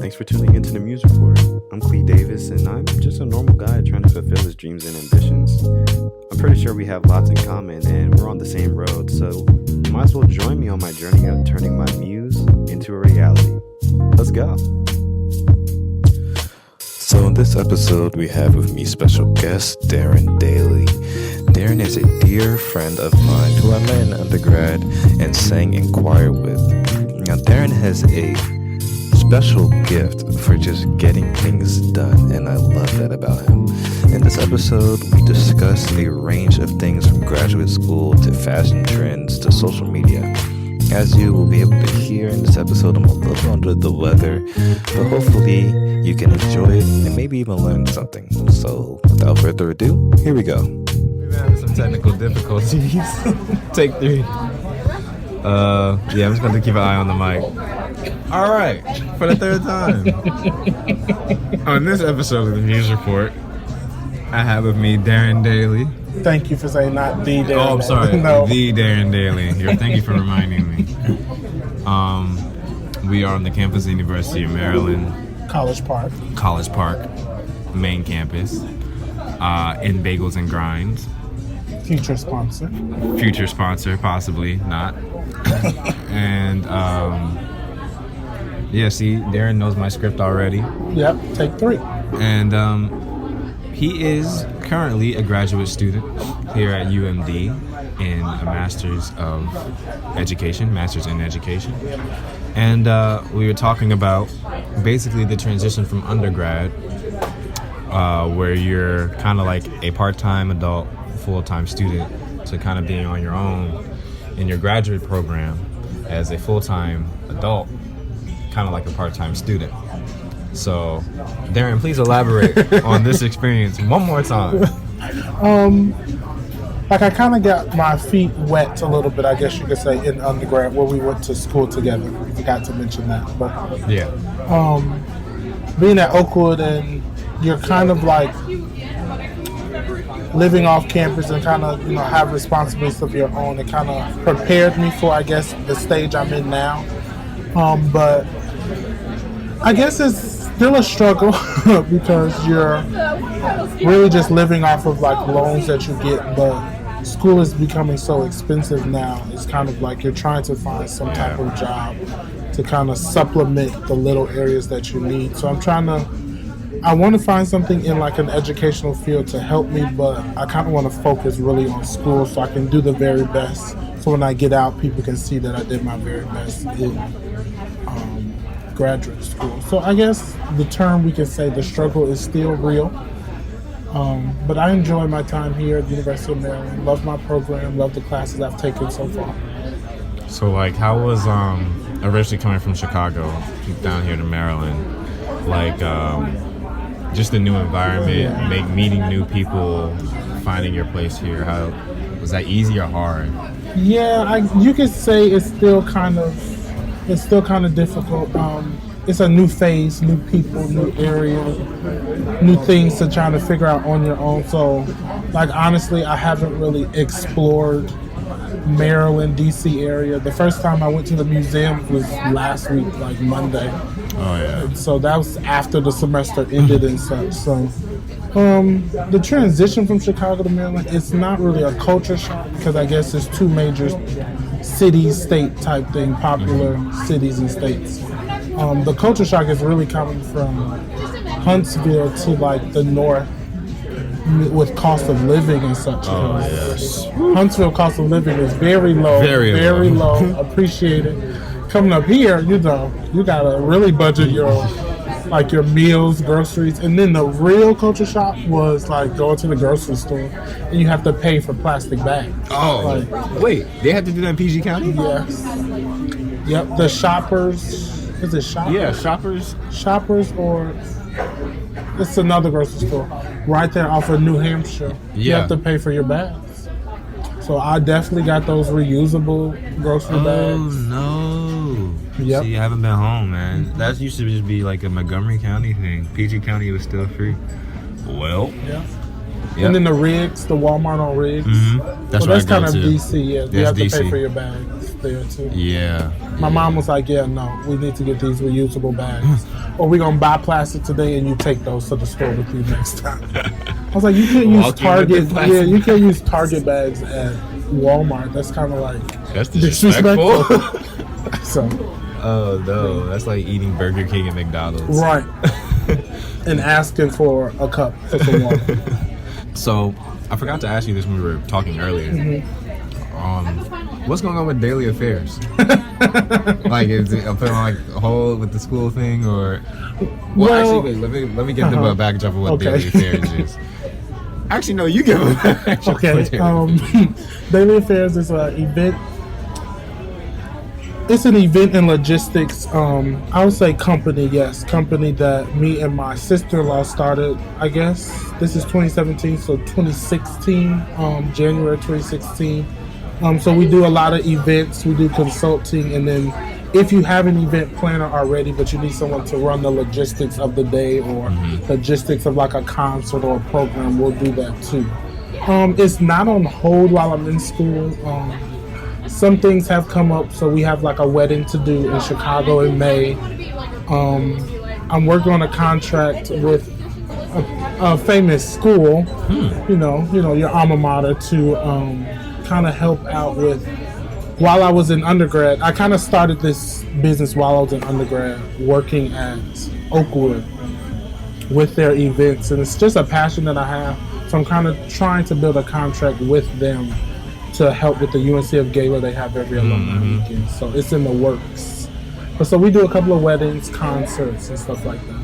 Thanks for tuning into the Music Report. I'm Clee Davis, and I'm just a normal guy trying to fulfill his dreams and ambitions. I'm pretty sure we have lots in common, and we're on the same road, so you might as well join me on my journey of turning my muse into a reality. Let's go. So in this episode, we have with me special guest Darren Daly. Darren is a dear friend of mine who I met in undergrad and sang in choir with. Now, Darren has a special gift for just getting things done, and I love that about him. In this episode, we discuss a range of things from graduate school to fashion trends to social media. As you will be able to hear in this episode, I'm a little under the weather, but hopefully you can enjoy it and maybe even learn something. So without further ado, here we go. We've been having some technical difficulties. Take 3. I'm just going to keep an eye on the mic. All right, for the third time. On this episode of the News Report, I have with me Darren Daly. Thank you for saying not the Darren. Oh, I'm sorry, no. The Darren Daly. Thank you for reminding me. We are on the campus of the University of Maryland. College Park, main campus, in Bagels and Grinds. future sponsor, possibly not. And see, Darren knows my script already. Yep, take 3. And he is currently a graduate student here at UMD in a Master's in Education. And we were talking about basically the transition from undergrad, where you're kind of like a part-time adult, full-time student, to kind of being on your own in your graduate program as a full-time adult, kind of like a part-time student. So, Darren, please elaborate on this experience one more time. I kind of got my feet wet a little bit, I guess you could say, in undergrad, where we went to school together. I forgot to mention that, but yeah. Being at Oakwood, and you're kind of like living off campus and kind of have responsibilities of your own. It kind of prepared me for, I guess, the stage I'm in now. But I guess it's still a struggle because you're really just living off of like loans that you get, but school is becoming so expensive now. It's kind of like you're trying to find some type of job to kind of supplement the little areas that you need. So I want to find something in like an educational field to help me, but I kind of want to focus really on school so I can do the very best. So when I get out, people can see that I did my very best in graduate school. So I guess the term we can say the struggle is still real. But I enjoy my time here at the University of Maryland. Love my program, love the classes I've taken so far. So like, how was originally coming from Chicago down here to Maryland, like just the new environment, meeting new people, finding your place here? How was that, easy or hard? Yeah, you could say it's still kind of difficult. It's a new phase, new people, new area, new things to try to figure out on your own. So, like, honestly, I haven't really explored Maryland, D.C. area. The first time I went to the museum was last week, like Monday. Oh, yeah. And so that was after the semester ended and such. So the transition from Chicago to Maryland, it's not really a culture shock because I guess there's 2 major cities, state type thing, popular cities and states. The culture shock is really coming from Huntsville to like the north with cost of living and such. Oh, yes. Huntsville cost of living is very low. Very low. Appreciate it. Coming up here, you gotta really budget your meals, groceries, and then the real culture shock was like going to the grocery store and you have to pay for plastic bags. Oh, wait, they had to do that in PG County? Yes. Yep, the Shoppers. Is it Shoppers? Yeah, Shoppers. Shoppers, or it's another grocery store right there off of New Hampshire. Yeah. You have to pay for your bags. So I definitely got those reusable grocery bags. Oh, no. Yep. See, I haven't been home, man. That used to just be like a Montgomery County thing. PG County was still free. Well. Yeah. Yep. And then the Riggs, the Walmart on Riggs. Mm-hmm. That's kind of DC, yeah. You have to pay for your bags. there too. Yeah. My mom was like, "Yeah, no, we need to get these reusable bags, or we're gonna buy plastic today, and you take those to the store with you next time." I was like, "You can't use Target. Yeah, you can't use Target bags at Walmart. That's kind of like that's disrespectful." So. Oh no, that's like eating Burger King and McDonald's. Right. And asking for a cup for some water. So, I forgot to ask you this when we were talking earlier. What's going on with daily affairs? Like, is it put on like a whole with the school thing, or? Well, actually, wait, let me give them a backdrop of what daily affairs is. Actually, no, you give them a backdrop. Okay. Daily affairs is an event. It's an event and logistics, I would say company that me and my sister-in-law started, I guess. This is 2017, so 2016, January 2016. So we do a lot of events, we do consulting, and then if you have an event planner already, but you need someone to run the logistics of the day or logistics of like a concert or a program, we'll do that too. It's not on hold while I'm in school. Some things have come up, so we have like a wedding to do in Chicago in May. I'm working on a contract with a famous school, you know, your alma mater, to kind of help out with. While I was in undergrad, I kind of started this business while I was in undergrad, working at Oakwood with their events, and it's just a passion that I have. So I'm kind of trying to build a contract with them to help with the UNC of Gala they have every alumni weekend. So it's in the works. But so we do a couple of weddings, concerts, and stuff like that.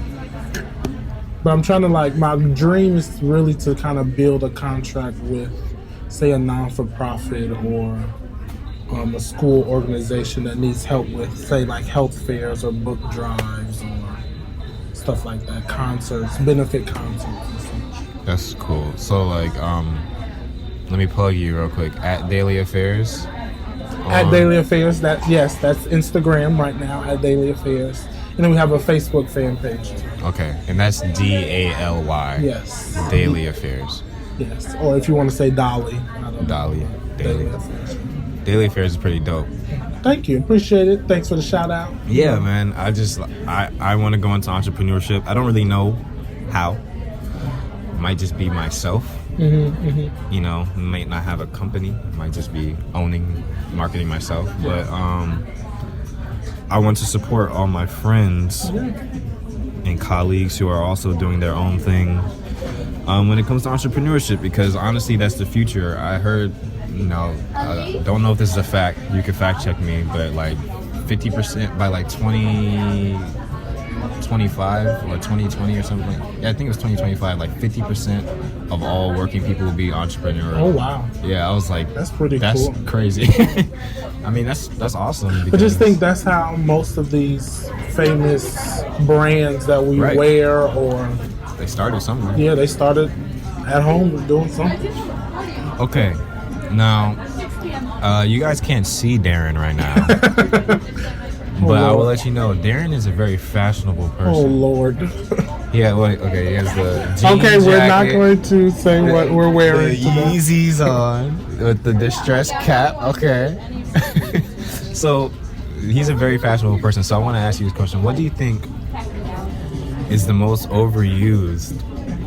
But I'm trying to my dream is really to kind of build a contract with, say, a non-for-profit or a school organization that needs help with, say, like health fairs or book drives or stuff like that, concerts, benefit concerts and such. That's cool. So let me plug you real quick. At Daily Affairs. At Daily Affairs. That's Instagram right now, at Daily Affairs. And then we have a Facebook fan page. Okay. And that's DALY. Yes. Daily Affairs. Yes. Or if you want to say Dolly. Daily Affairs. Daily Affairs is pretty dope. Thank you. Appreciate it. Thanks for the shout out. Yeah, man. I want to go into entrepreneurship. I don't really know how. Might just be myself. You know, might not have a company, might just be owning, marketing myself. But I want to support all my friends and colleagues who are also doing their own thing when it comes to entrepreneurship, because honestly, that's the future. I heard, I don't know if this is a fact, you can fact check me, but like 50% by like 2025 or 2020 or something. Yeah, I think it was 2025. Like 50% of all working people will be entrepreneurs. Oh wow! Yeah, I was like, that's pretty cool. That's crazy. I mean, that's awesome. I just think that's how most of these famous brands that we wear, or they started somewhere. Yeah, they started at home doing something. Okay, now you guys can't see Darren right now. But I will let you know, Darren is a very fashionable person. Oh, Lord. Yeah, okay, he has the jean jacket, we're not jacket, going to say what we're wearing the Yeezys on, with the distressed cap, okay. So, he's a very fashionable person, so I want to ask you this question. What do you think is the most overused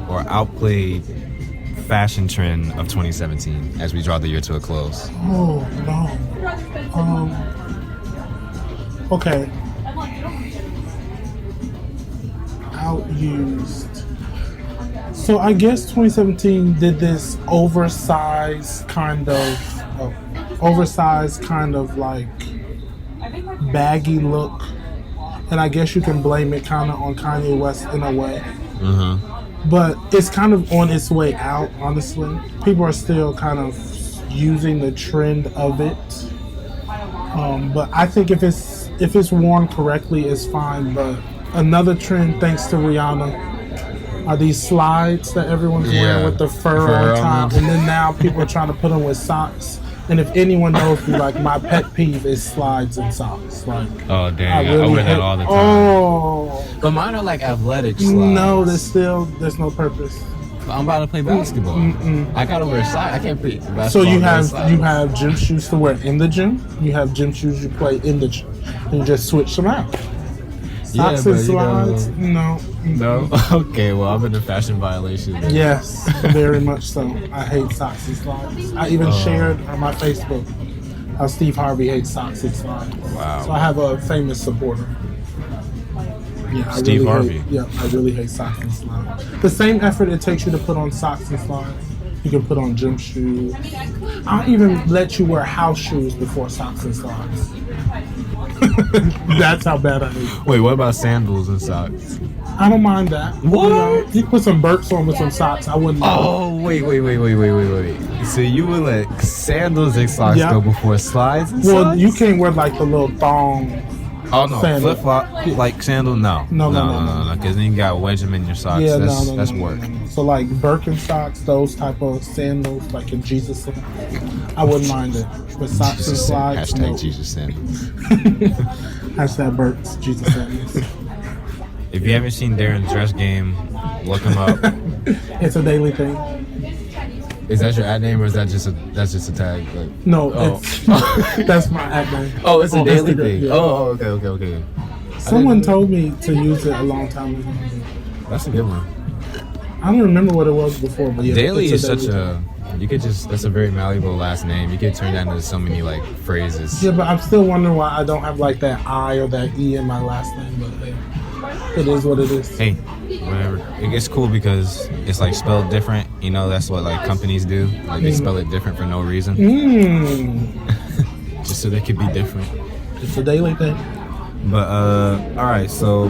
or outplayed fashion trend of 2017 as we draw the year to a close? Oh, no. Okay. Outused. So I guess 2017 did this oversized kind of like baggy look, and I guess you can blame it kind of on Kanye West in a way. But it's kind of on its way out, honestly. People are still kind of using the trend of it. But I think if it's worn correctly, it's fine. But another trend, thanks to Rihanna, are these slides that everyone's wearing with the fur on top. And then now people are trying to put them with socks. And if anyone knows me, like, my pet peeve is slides and socks. Like, oh dang, I wear that all the time. Oh, but mine are like athletic slides. No, there's no purpose. I'm about to play basketball. I gotta wear socks. I can't play basketball. So you and wear have socks. gym shoes to wear in the gym. You have gym shoes you play in the gym. And you just switch them out. Socks and slides? No. No? Okay, well, I'm in a fashion violation. Then. Yes, very much so. I hate socks and slides. I even shared on my Facebook how Steve Harvey hates socks and slides. Wow. So I have a famous supporter. Yeah, Steve Harvey. I really hate socks and slides. The same effort it takes you to put on socks and slides, you can put on gym shoes. I'll even let you wear house shoes before socks and slides. That's how bad I hate. Wait, what about sandals and socks? I don't mind that. What? You put some Burks on with some socks, I wouldn't mind. Oh, wait. So you would let sandals and socks go before slides and Well, socks? you can't wear like the little thong. Oh, no. Sandal. Flip-flop, like sandal? No. No. Because then you got to wedge them in your socks. Yeah, That's no. work. So like Birkenstocks, those type of sandals, like in Jesus sandals, I wouldn't mind it. But socks and slides, Hashtag no. Jesus sandals. Hashtag Birks, Jesus sandals. If you haven't seen Darren's dress game, look him up. It's a daily thing. Is that your ad name or is that just a tag? Like, No, oh. that's my ad name. Oh, it's a On daily Instagram, thing. yeah. Oh, okay. Someone told me to use it a long time ago. That's a good one. I don't remember what it was before, but yeah. Daily it's is such daily thing. that's a very malleable last name. You could turn that into so many like phrases. Yeah, but I'm still wondering why I don't have like that I or that E in my last name, but hey, it is what it is. Hey, whatever. It gets cool because it's like spelled different. You know, that's what like companies do. Like they spell it different for no reason. Just so they could be different. It's a daily thing. But all right, so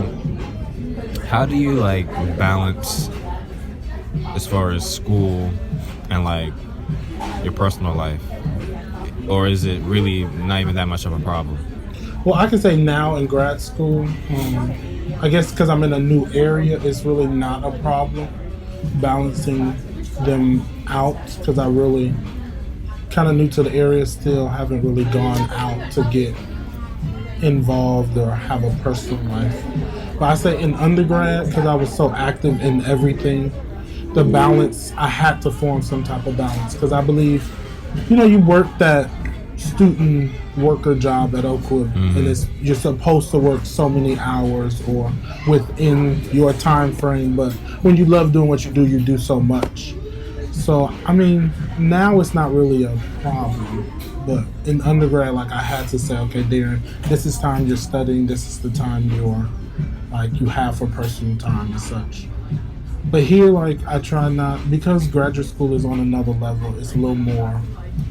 how do you like balance as far as school and like your personal life? Or is it really not even that much of a problem? Well, I can say now in grad school, I guess because I'm in a new area, it's really not a problem balancing them out because I really kind of new to the area still, haven't really gone out to get involved or have a personal life. But I say in undergrad, because I was so active in everything, the balance, I had to form some type of balance because I believe, you work that student worker job at Oakwood and you're supposed to work so many hours or within your time frame, but when you love doing what you do so much. So, I mean, now it's not really a problem, but in undergrad, like I had to say, okay, Darren, this is time you're studying, this is the time you have for personal time and such. But here, like, I try not, because graduate school is on another level, it's a little more,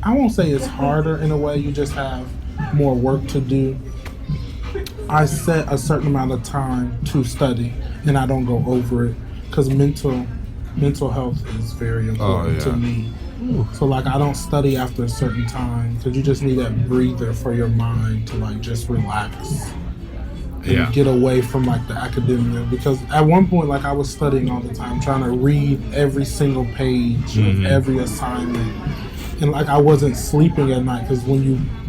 I won't say it's harder in a way, you just have more work to do. I set a certain amount of time to study, and I don't go over it, because mental health is very important to me. So, like, I don't study after a certain time, because you just need that breather for your mind to, like, just relax. And get away from like the academia, because at one point like I was studying all the time, trying to read every single page of every assignment, and like I wasn't sleeping at night because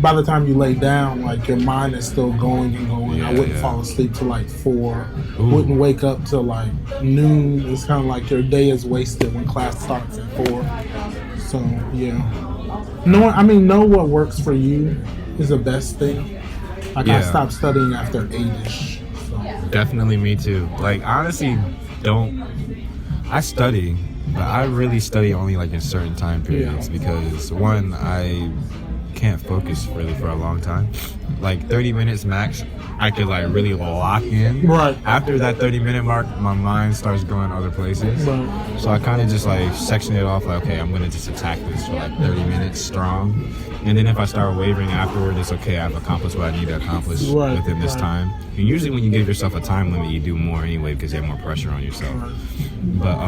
by the time you lay down, like your mind is still going and going. I wouldn't fall asleep till like 4, wouldn't wake up till like noon. It's kind of like your day is wasted when class starts at 4. So know what works for you is the best thing. Like I stopped studying after 8-ish. So. Definitely me too. Like honestly, I study, but I really study only like in certain time periods because one, I can't focus really for a long time. Like 30 minutes max, I could like really lock in. Right. After that 30-minute mark, my mind starts going other places. Right. So I kind of just like section it off like, okay, I'm going to just attack this for like 30 minutes strong. And then if I start wavering afterward, it's okay, I've accomplished what I need to accomplish within this time. And usually when you give yourself a time limit, you do more anyway because you have more pressure on yourself. But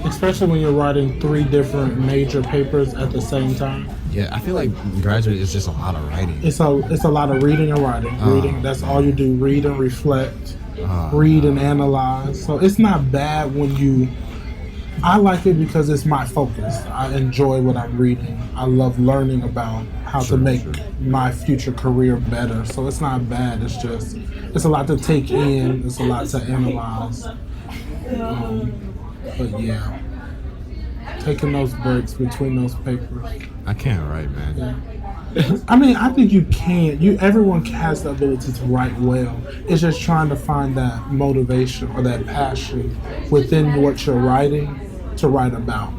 especially when you're writing 3 different major papers at the same time. Yeah, I feel like graduate is just a lot of writing. It's a lot of reading and writing. Reading, that's all you do. Read and reflect. Read and analyze. So it's not bad I like it because it's my focus. I enjoy what I'm reading. I love learning about how to make my future career better. So it's not bad. It's just, it's a lot to take in. It's a lot to analyze. But yeah. taking those breaks between those papers. I can't write, man. Yeah. I mean, I think you can. Everyone has the ability to write well. It's just trying to find that motivation or that passion within what you're writing to write about.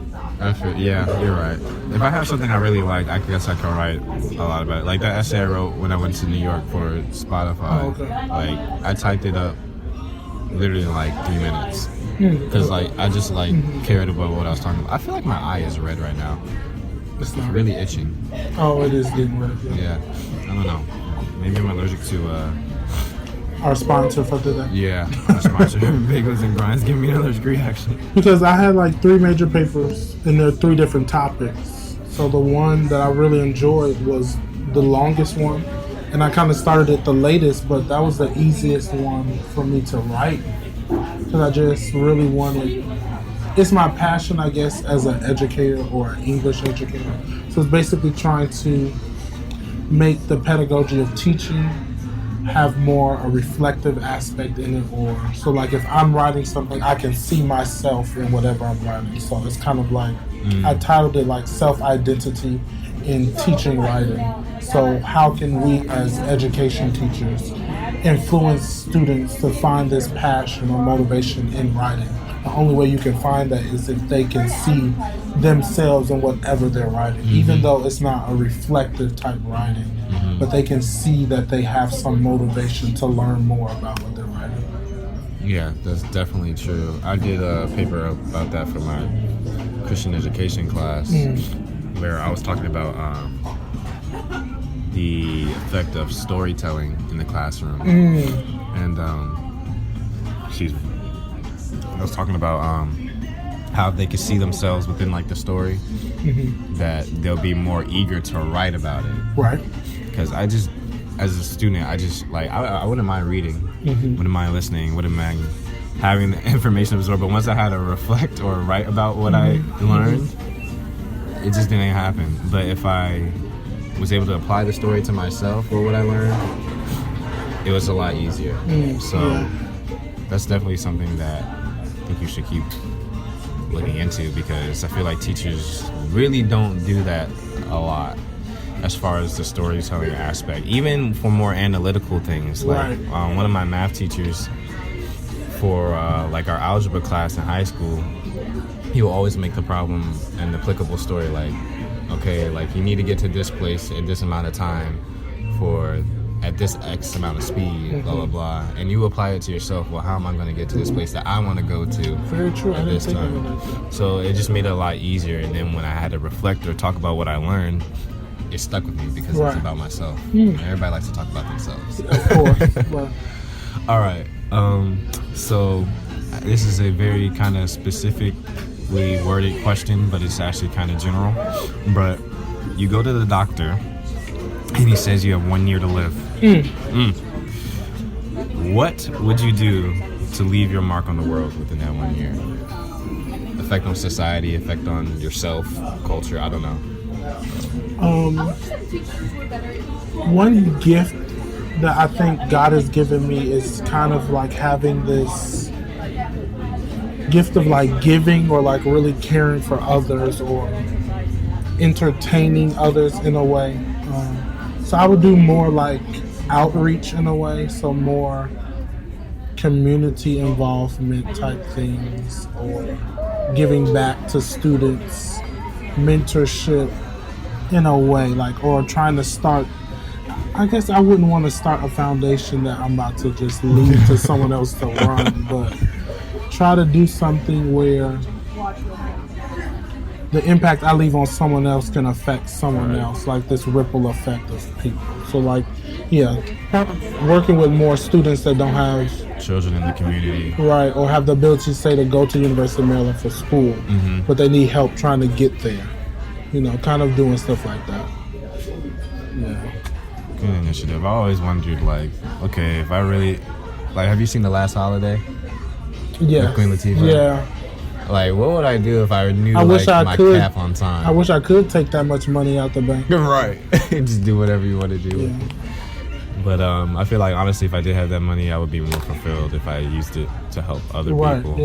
Yeah, you're right. If I have something I really like, I guess I can write a lot about it. Like that essay I wrote when I went to New York for Spotify. Oh, okay. Like I typed it up literally in like 3 minutes because like I just like cared about what I was talking about. I feel like my eye is red right now. It's really itching. Oh, it is getting red. Yeah, I don't know. Maybe I'm allergic to. Our sponsor for today. Yeah, our sponsor, Bagels and Grinds, give me an allergic reaction. Because I had like 3 major papers and there are 3 different topics. So the one that I really enjoyed was the longest one. And I kind of started it the latest, but that was the easiest one for me to write. Because I just really wanted, it's my passion, I guess, as an educator or an English educator. So it's basically trying to make the pedagogy of teaching have more a reflective aspect in it, or so like if I'm writing something, I can see myself in whatever I'm writing. So it's kind of like I titled it like self-identity in teaching writing. So how can we as education teachers influence students to find this passion or motivation in writing? The only way you can find that is if they can see themselves in whatever they're writing, even though it's not a reflective type writing, but they can see that they have some motivation to learn more about what they're writing. Yeah, that's definitely true. I did a paper about that for my Christian education class where I was talking about the effect of storytelling in the classroom. And excuse me. I was talking about how they could see themselves within like the story, that they'll be more eager to write about it. Right. Because I just, as a student, I just like I wouldn't mind reading, wouldn't mind listening, wouldn't mind having the information absorbed. But once I had to reflect or write about what I learned, it just didn't happen. But if I was able to apply the story to myself or what I learned, it was a lot easier. So that's definitely something that I think you should keep looking into, because I feel like teachers really don't do that a lot as far as the storytelling aspect, even for more analytical things. Like one of my math teachers for like our algebra class in high school, he will always make the problem an applicable story, like, okay, like you need to get to this place in this amount of time for at this X amount of speed, blah, blah, blah. And you apply it to yourself. Well, how am I going to get to this place that I want to go to Very true. at this time? So it just made it a lot easier. And then when I had to reflect or talk about what I learned, it stuck with me because it's about myself. Everybody likes to talk about themselves. Of course. All right. So this is a very kind of specifically worded question, but it's actually kind of general. But you go to the doctor and he says you have 1 year to live. What would you do to leave your mark on the world within that 1 year? Effect on society, effect on yourself, culture, I don't know. One gift that I think God has given me is kind of like having this gift of like giving or like really caring for others or entertaining others in a way. So I would do more like outreach in a way, so more community involvement type things, or giving back to students, mentorship in a way, like, or trying to start, I guess I wouldn't want to start a foundation that I'm about to just leave to someone else to run, but try to do something where the impact I leave on someone else can affect someone else, like this ripple effect of people. So like, working with more students that don't have children in the community, right, or have the ability, say, to go to University of Maryland for school, but they need help trying to get there. You know, kind of doing stuff like that. Yeah. Good initiative. I always wondered, like, okay, if I really, like, have you seen The Last Holiday? Yeah. With Queen Latifah? Yeah. Like, what would I do if I knew, I wish I my could, cap on time? I wish I could take that much money out the bank. Right. Just do whatever you want to do. Yeah. But I feel like honestly, if I did have that money, I would be more fulfilled if I used it to help other people,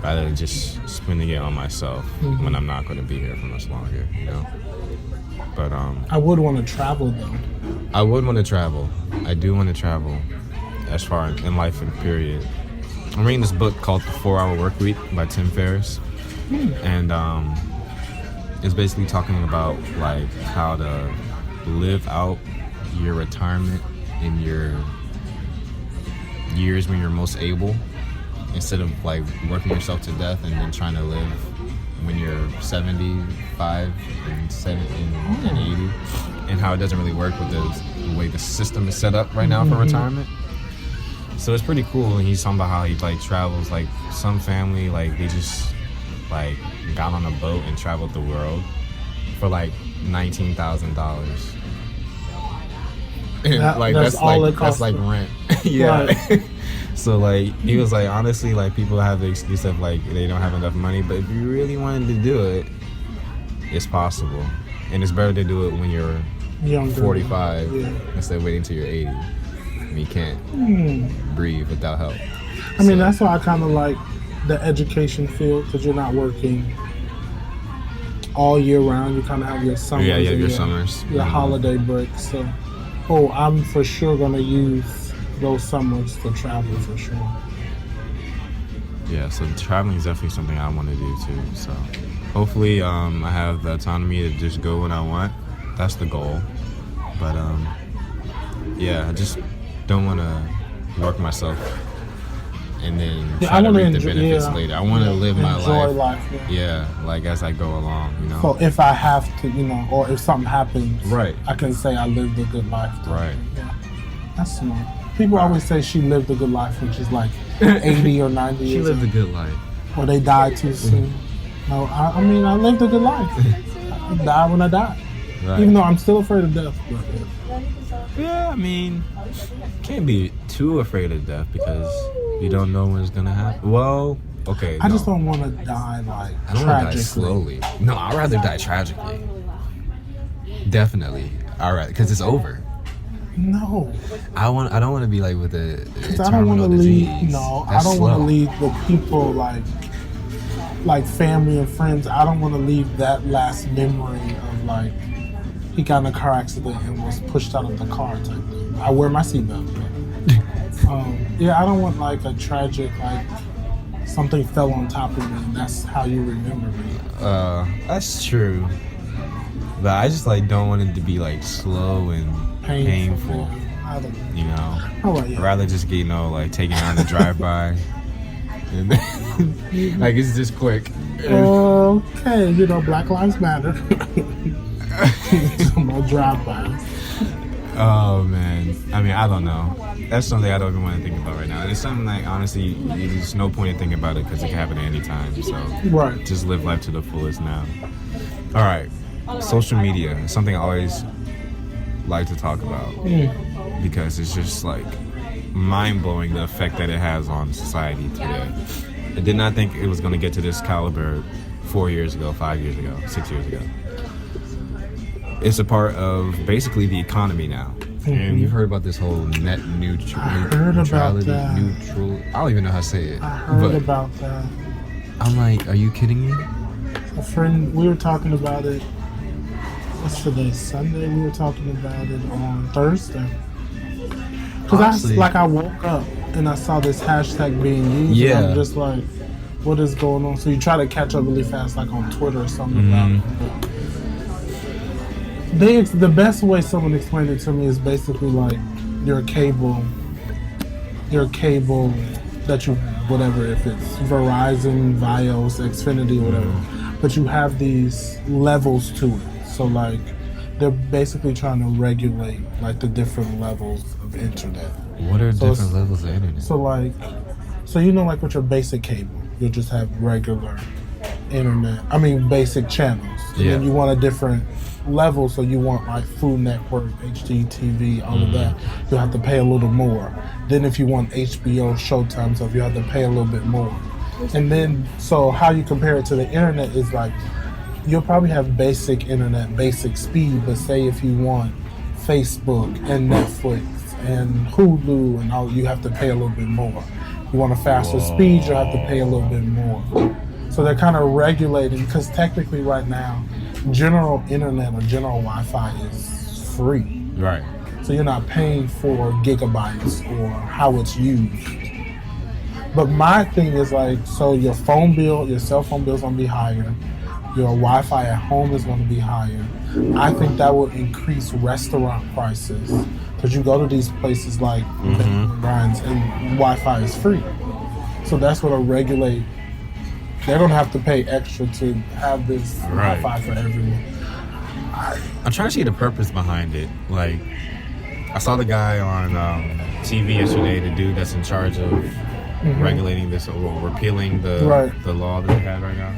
rather than just spending it on myself when I'm not going to be here for much longer. You know. But I would want to travel though. I would want to travel. I do want to travel, as far in life and period. I'm reading this book called The 4-Hour Workweek by Tim Ferriss, and it's basically talking about like how to live out your retirement in your years when you're most able, instead of like working yourself to death and then trying to live when you're 75 and 70 and 80, and how it doesn't really work with the way the system is set up right now for retirement. So it's pretty cool, and he's talking about how he like travels, like some family, like they just like got on a boat and traveled the world for like $19,000. Like that's like rent. Yeah. Right. So like he was like, honestly, like people have the excuse of like they don't have enough money, but if you really wanted to do it, it's possible, and it's better to do it when you're younger, 45 instead of waiting till you're 80 and you can't breathe without help. I mean, that's why I kind of like the education field, because you're not working all year round. You kind of have your summers. Yeah, your summers, your holiday breaks. So, I'm for sure gonna use those summers to travel for sure. Yeah, so traveling is definitely something I want to do too. So hopefully I have the autonomy to just go when I want. That's the goal. But I just don't want to work myself and then try to reap the benefits later. I want to live my life. Like as I go along, you know. So if I have to, or if something happens, right, I can say I lived a good life. Right. Yeah. That's smart. People always say she lived a good life, which is like 80 or 90 years. She lived a good life. Or they died too soon. No, I mean, I lived a good life. I died when I died. Right. Even though I'm still afraid of death. Yeah, I mean, can't be too afraid of death because you don't know when it's going to happen. Well, okay. I just don't want to die like I don't want to die slowly. No, I'd rather die tragically. Definitely. All right, because it's over. No, I don't want to be like with a I don't want to leave. No, I don't want to leave the people like family and friends. I don't want to leave that last memory of like he got in a car accident and was pushed out of the car type thing. I wear my seatbelt. I don't want like a tragic like something fell on top of me and that's how you remember me. That's true, but I just like don't want it to be like slow and painful. You know, I'd rather just get like taken on a drive-by and like it's just quick. Okay, Black Lives Matter. My drive-by. Oh man, I mean, I don't know. That's something I don't even want to think about right now. It's something like honestly, there's no point in thinking about it because it can happen at any time. So just live life to the fullest now. All right, social media is something I always like to talk about because it's just like mind-blowing the effect that it has on society today. I did not think it was going to get to this caliber 4 years ago, 5 years ago, 6 years ago. It's a part of basically the economy now. And you've heard about this whole net neutrality. I don't even know how to say it. I heard about that. I'm like, are you kidding me? A friend, we were talking about it. What's today? Sunday. We were talking about it on Thursday. Because I woke up and I saw this hashtag being used. Yeah. And I'm just like, what is going on? So you try to catch up really fast, like on Twitter or something about it. The best way someone explained it to me is basically like your cable that you, whatever, if it's Verizon, Vios, Xfinity, whatever, but you have these levels to it. So like they're basically trying to regulate like the different levels of internet. What are different levels of internet? So like with your basic cable, you'll just have regular internet. I mean basic channels. And then you want a different level, so you want like Food Network, HGTV, all of that. You'll have to pay a little more. Then if you want HBO, Showtime stuff, you have to pay a little bit more. And then so how you compare it to the internet is like you'll probably have basic internet, basic speed, but say if you want Facebook and Netflix and Hulu and all, you have to pay a little bit more. You want a faster speed, you have to pay a little bit more. So they're kind of regulating, because technically right now, general internet or general Wi-Fi is free. Right. So you're not paying for gigabytes or how it's used. But my thing is like, so your phone bill, your cell phone bill is going to be higher. Your Wi-Fi at home is going to be higher. I think that will increase restaurant prices, because you go to these places like Brian's and Wi-Fi is free. So that's what will regulate. They don't have to pay extra to have this Wi-Fi for everyone. I'm trying to see the purpose behind it. Like, I saw the guy on TV yesterday, the dude that's in charge of regulating this, or repealing the law that they have right now.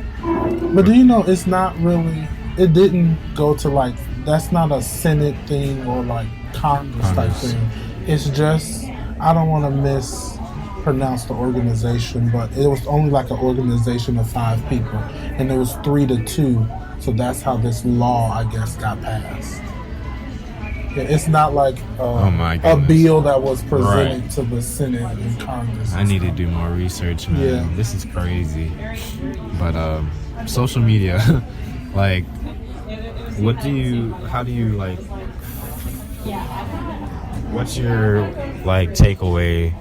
But do you know, it's not really, it didn't go to like, that's not a Senate thing or like Congress type thing. It's just, I don't want to mispronounce the organization, but it was only like an organization of 5 people, and it was 3-2. So that's how this law, I guess, got passed. Yeah, it's not like a bill that was presented to the Senate and Congress. I need to do more research, man. Yeah. This is crazy. But social media, like, how do you like, what's your like takeaway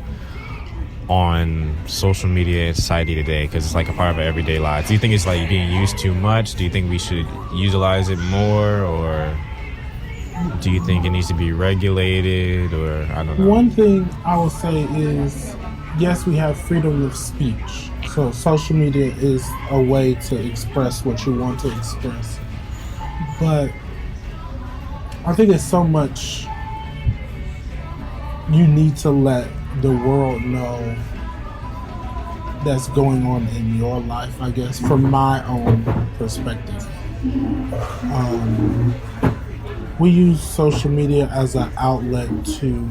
on social media in society today? Because it's like a part of our everyday lives. Do you think it's like being used too much? Do you think we should utilize it more, or do you think it needs to be regulated, or I don't know? One thing I will say is, yes, we have freedom of speech. So social media is a way to express what you want to express. But I think it's so much you need to let the world know that's going on in your life, I guess, from my own perspective. We use social media as an outlet to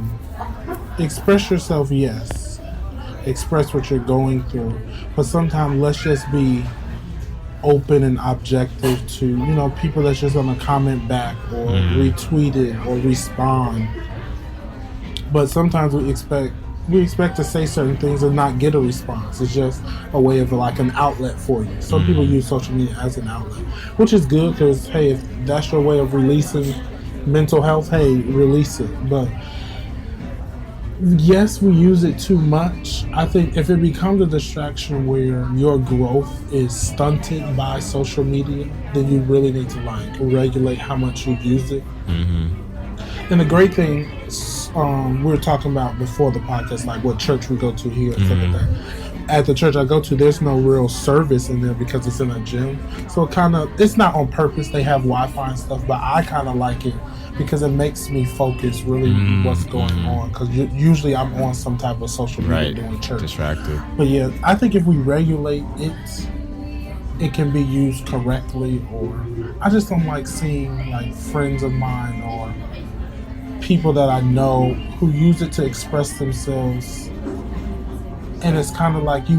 express yourself, yes. Express what you're going through. But sometimes let's just be open and objective to, people that's just gonna comment back or retweet it or respond. But sometimes we expect to say certain things and not get a response. It's just a way of like an outlet for you. Some people use social media as an outlet, which is good, because hey, if that's your way of releasing mental health, hey, release it. But yes, we use it too much. I think if it becomes a distraction where your growth is stunted by social media, then you really need to like regulate how much you use it. And the great thing, we were talking about before the podcast, like what church we go to here. At the church I go to, there's no real service in there because it's in a gym. So it's not on purpose. They have Wi-Fi and stuff, but I kind of like it because it makes me focus really what's going on. Because usually I'm on some type of social media doing church. Distracted. But yeah, I think if we regulate it, it can be used correctly. Or I just don't like seeing like friends of mine or people that I know who use it to express themselves, and it's kind of like you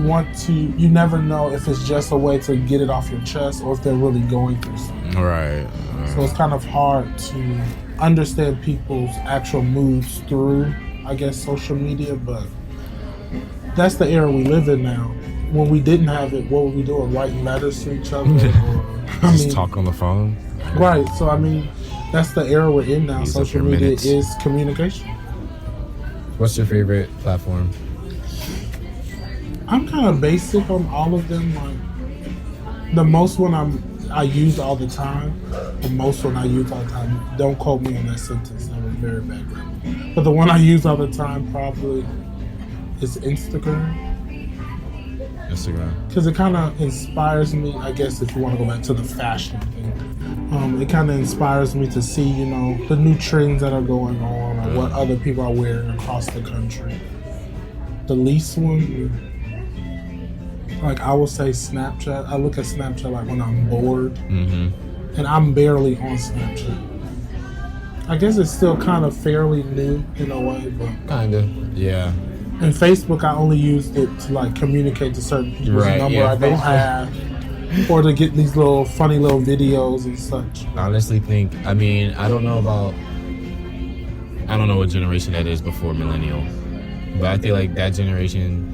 never know if it's just a way to get it off your chest or if they're really going through something. Right. So it's kind of hard to understand people's actual moods through, I guess, social media, but that's the era we live in now. When we didn't have it, what were we doing? Writing letters to each other? Just talk on the phone? Right. So, that's the era we're in now. Social media is communication. What's your favorite platform? I'm kind of basic on all of them. Like the most one I use all the time. The most one I use all the time. Don't quote me on that sentence. That was very bad grammar. But the one I use all the time probably is Instagram. Because it kind of inspires me, I guess, if you want to go back to the fashion thing. It kind of inspires me to see, the new trends that are going on or what other people are wearing across the country. The least one, like I would say Snapchat. I look at Snapchat like when I'm bored. And I'm barely on Snapchat. I guess it's still kind of fairly new in a way, but... Kind of, yeah. And Facebook, I only used it to like communicate to certain people's number I don't have, or to get these little funny little videos and such. I honestly think, I don't know about I don't know what generation that is before millennial, but I feel like that generation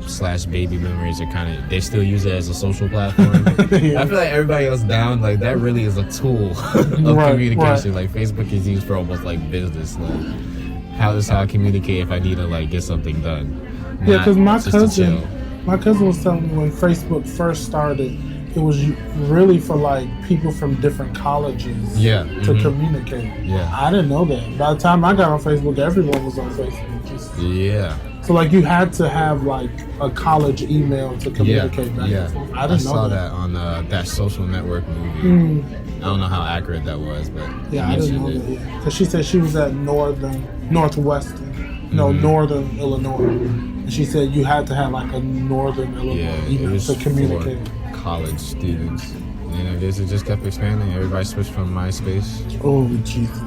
/ baby boomers are kind of, they still use it as a social platform. Yeah. I feel like everybody else down, like that really is a tool of Right, communication. right. Like Facebook is used for almost like business. Like how I communicate if I need to like get something done. Yeah, because my Not just to chill. cousin was telling me when Facebook first started, it was really for like people from different colleges Yeah. to communicate. Yeah. I didn't know that. By the time I got on Facebook, everyone was on Facebook. Yeah. So like you had to have like a college email to communicate back and forth. I didn't know saw that. that on that Social Network movie. I don't know how accurate that was, but Yeah, I didn't know that. Yeah, because she said she was at Northwestern Illinois, and she said you had to have like a Northern Illinois it email was to communicate. for college students. And I guess it just kept expanding. Everybody switched from MySpace. Oh Jesus.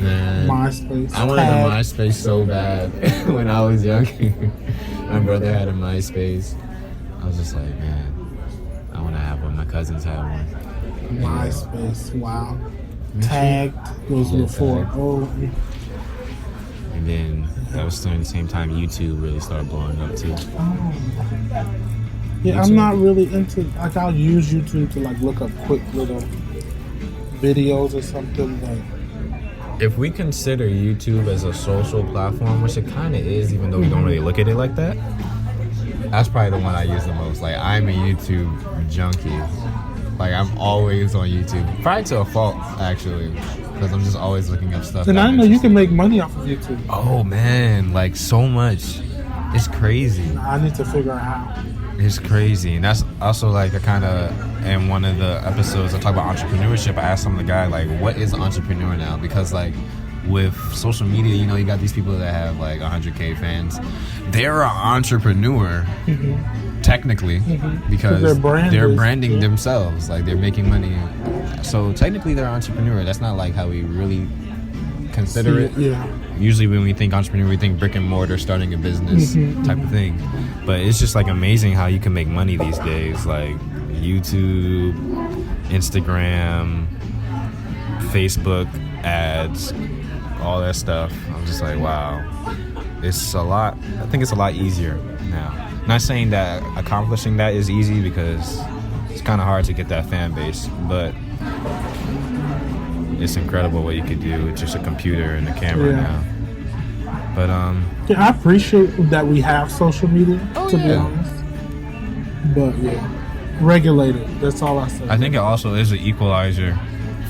Man, MySpace. I wanted a MySpace so bad when I was young. My brother had a MySpace. I was just like, man, I want to have one. My cousins had one. MySpace. Wow. Tagged was before. Tagged. Oh. And then that was during the same time YouTube really started blowing up too. Yeah, YouTube. I'm not really into, like, I'll use YouTube to like look up quick little videos or something, but If we consider YouTube as a social platform, which it kind of is, even though we don't really look at it like that, that's probably the one I use the most. Like, I'm a YouTube junkie. Like, I'm always on YouTube. Probably to a fault, actually, because I'm just always looking up stuff. and that I I'm know you interested can make money off of YouTube. in. Oh, man. Like, so much. It's crazy. I need to figure out how. It's crazy. And that's also like a kind of, in one of the episodes I talk about entrepreneurship, I asked some of the guy, like, what is an entrepreneur now? Because like with social media, you know, you got these people that have like 100K fans. They're an entrepreneur, technically, because they're branding themselves. Like they're making money. So technically they're an entrepreneur. That's not like how we really consider it. Yeah. Usually when we think entrepreneur, we think brick and mortar, starting a business type of thing. But it's just like amazing how you can make money these days. Like YouTube, Instagram, Facebook ads, all that stuff. I'm just like, wow. It's a lot. I think it's a lot easier now. Not saying that accomplishing that is easy, because it's kind of hard to get that fan base, but it's incredible what you could do with just a computer and a camera now. But Yeah, I appreciate that we have social media, to be yeah. honest. But yeah, regulated. That's all I say. I think it also is an equalizer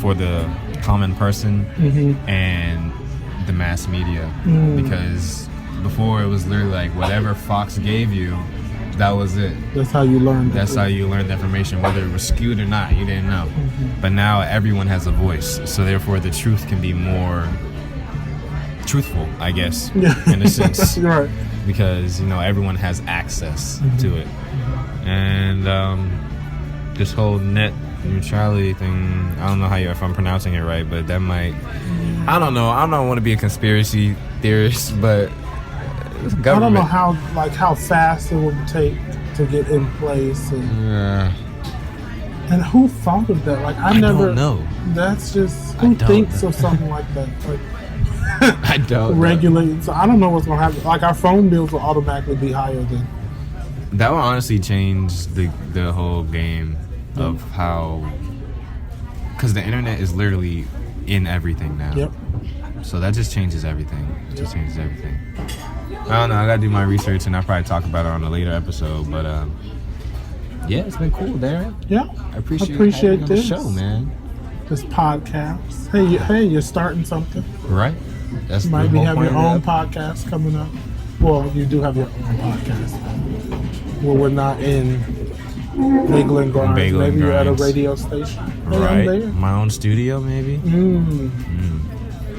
for the common person and the mass media, because before it was literally like whatever Fox gave you, that was it. That's how you learn. That's how you learned the information, whether it was skewed or not. You didn't know. But now everyone has a voice, so therefore the truth can be more truthful, I guess, in a sense. Right. Because, you know, everyone has access to it. And this whole net neutrality thing, I don't know if I'm pronouncing it right, but that might, I don't know. I don't want to be a conspiracy theorist, but I don't know how fast it would take to get in place, and who thought of that? Like I never don't know. That's just who thinks of something like that. Like, I don't regulating. So I don't know what's gonna happen. Like our phone bills will automatically be higher than. That will honestly change the whole game of how, because the internet is literally in everything now. Yep. So that just changes everything. It just changes everything. I don't know. I gotta do my research, and I'll probably talk about it on a later episode. But yeah, it's been cool, Darren. Yeah. I appreciate having you on this the show, man. This podcast. Hey, you're starting something. Right. That's Maybe have your own podcast coming up. Well, you do have your own podcast. Well, we're not in Bagel and Grinds. Maybe you're at a radio station. Right. My own studio, maybe.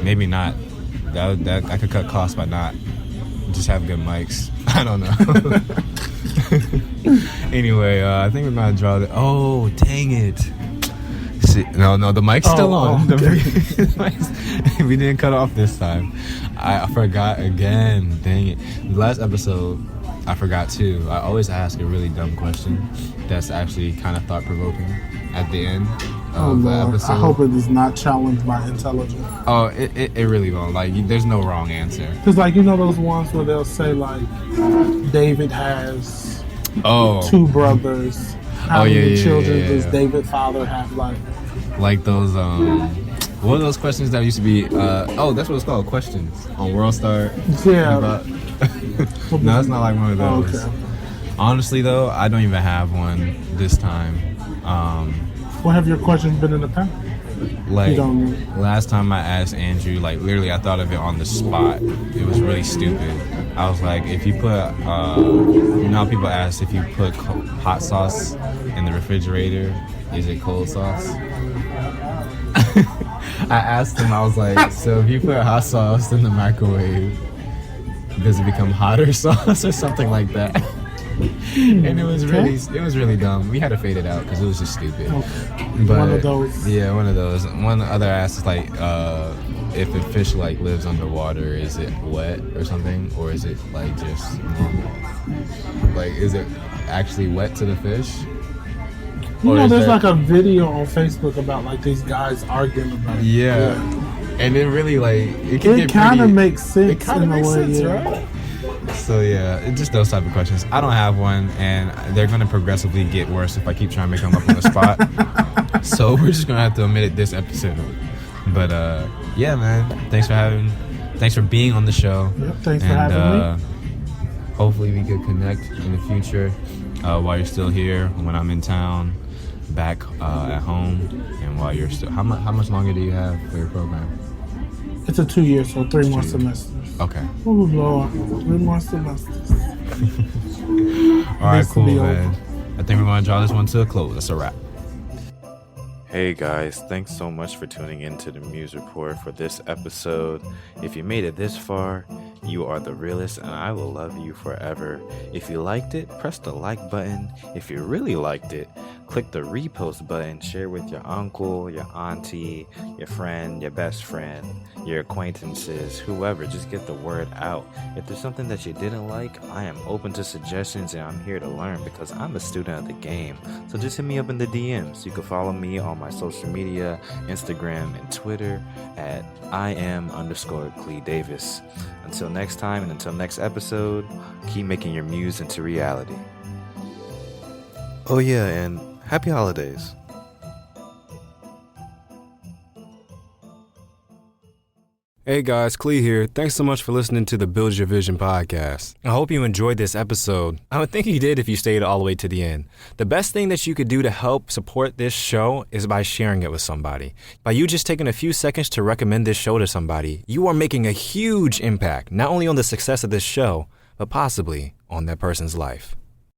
Maybe not. That I could cut costs by not just have good mics. I don't know. Anyway, I think we're gonna draw the. Oh, dang it! See, no, the mic's still on. Okay. We didn't cut off this time. I forgot again. Dang it! The last episode, I forgot too. I always ask a really dumb question that's actually kind of thought provoking at the end. Oh of the Lord, episode. I hope it is not challenged by intelligence. Oh, it really won't. Like, there's no wrong answer. Because, like, you know those ones where they'll say, like, David has Oh, 2 brothers. How many children does yeah. David's father have? Like those, what are those questions that used to be, that's what it's called, questions on World Star? Yeah. No, it's not like one of those. Okay. Honestly, though, I don't even have one this time. What have your questions been in the past? Like, You don't- last time I asked Andrew, like, literally I thought of it on the spot. It was really stupid. I was like, if you put, you know how people ask if you put hot sauce in the refrigerator, is it cold sauce? I asked him, I was like, so if you put hot sauce in the microwave, does it become hotter sauce or something like that? And it was really dumb. We had to fade it out because it was just stupid. Okay. But One of those. Yeah, one of those. One other asked is like, if a fish like lives underwater, is it wet or something, or is it like just normal? Like, is it actually wet to the fish? You know, there's like a video on Facebook about like these guys arguing about it. Yeah. And it really like It kind of makes sense. It kind of makes sense, right? So yeah, it's just those type of questions. I don't have one, and they're gonna progressively get worse if I keep trying to make them up on the spot. So we're just gonna have to omit it this episode. But yeah, man, thanks for being on the show. Yep, thanks for having me. Hopefully we could connect in the future while you're still here, when I'm in town, back at home, and while you're still. How much longer do you have for your program? It's a 2 year, so 3 more semesters. Okay. Oh Lord, 3 more semesters. All right, cool, man. I think we're gonna draw this one to a close. That's a wrap. Hey guys, thanks so much for tuning in to the Muse Report for this episode. If you made it this far, you are the realest and I will love you forever. If you liked it, press the like button. If you really liked it, click the repost button. Share with your uncle, your auntie, your friend, your best friend, your acquaintances, whoever. Just get the word out. If there's something that you didn't like, I am open to suggestions and I'm here to learn because I'm a student of the game. So just hit me up in the DMs. You can follow me on my social media, Instagram and Twitter at @IM_Clee Davis. Until next time and until next episode, keep making your muse into reality. Oh yeah, and happy holidays. Hey guys, Clee here. Thanks so much for listening to the Build Your Vision podcast. I hope you enjoyed this episode. I would think you did if you stayed all the way to the end. The best thing that you could do to help support this show is by sharing it with somebody. By you just taking a few seconds to recommend this show to somebody, you are making a huge impact, not only on the success of this show, but possibly on that person's life.